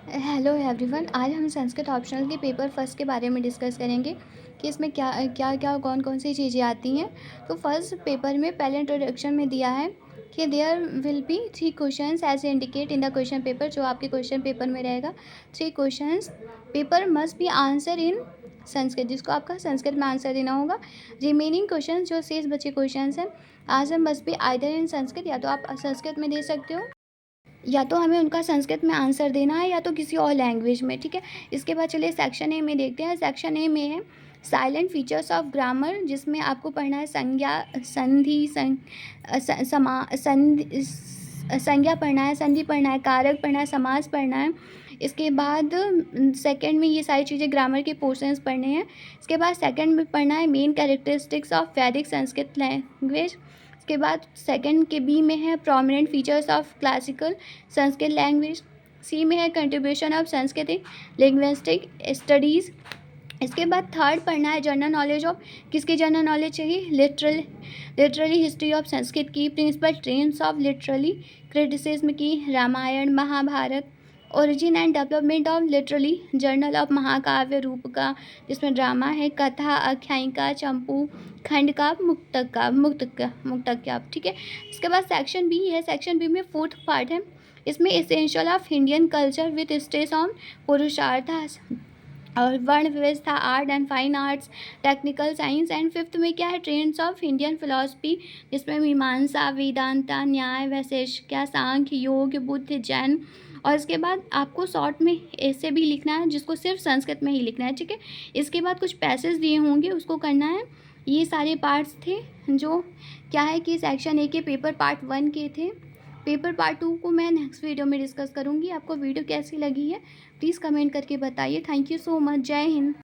Hello everyone. आज हम Sanskrit optional के पेपर फर्स्ट के बारे में डिस्कस करेंगे कि इसमें क्या क्या क्या कौन कौन सी चीज़ें आती हैं। तो फर्स्ट पेपर में पहले इंट्रोडक्शन में दिया है कि there will be 3 questions as indicate in the question paper. जो आपके क्वेश्चन पेपर में रहेगा 3 questions paper must be answer in Sanskrit, जिसको आपका संस्कृत में आंसर देना होगा। रिमेनिंग क्वेश्चन जो शेष बचे क्वेश्चंस हैं answer must be either in Sanskrit, या तो आप संस्कृत में दे सकते हो या तो हमें उनका संस्कृत में आंसर देना है या तो किसी और लैंग्वेज में। ठीक है, इसके बाद चलिए सेक्शन ए में देखते हैं। सेक्शन ए में है साइलेंट फीचर्स ऑफ ग्रामर, जिसमें आपको पढ़ना है संज्ञा, संधि, संज्ञा पढ़ना है, संधि पढ़ना है, कारक पढ़ना है, समास पढ़ना है। इसके बाद सेकंड में ये सारी चीज़ें ग्रामर के पोर्शंस पढ़ने हैं। इसके बाद सेकंड में पढ़ना है मेन कैरेक्टरिस्टिक्स ऑफ वैदिक संस्कृत लैंग्वेज। उसके बाद सेकंड के बी में है prominent features of classical Sanskrit language. C में है contribution of Sanskrit linguistic studies. इसके बाद थर्ड पढ़ना है जनरल नॉलेज ऑफ, किसकी जनरल नॉलेज चाहिए, लिटरली हिस्ट्री ऑफ संस्कृत की, principal trends of literally criticism की, Ramayana Mahabharata, origin and development of literally, journal of Mahakavya रूप का, जिसमें ड्रामा है, कथा, आख्यायिका, चंपू, खंड का, मुक्तक। ठीक है। इसके बाद सेक्शन बी है। सेक्शन बी में फोर्थ पार्ट है, इसमें essential of Indian culture with stress on पुरुषार्थ और वर्ण व्यवस्था, art and fine arts, technical science. And fifth में क्या है, ट्रेंड्स ऑफ इंडियन फिलॉसफी, जिसमें मीमांसा, वेदांता, न्याय, वैशेषिक, सांख्य, योग, बुद्ध, जैन। और इसके बाद आपको शॉर्ट में ऐसे भी लिखना है जिसको सिर्फ संस्कृत में ही लिखना है। ठीक है। इसके बाद कुछ पैसेज दिए होंगे उसको करना है। ये सारे पार्ट्स थे जो क्या है कि सेक्शन ए के पेपर पार्ट 1 के थे। पेपर पार्ट 2 को मैं नेक्स्ट वीडियो में डिस्कस करूँगी। आपको वीडियो कैसी लगी है प्लीज़ कमेंट करके बताइए। Thank you so much. जय हिंद।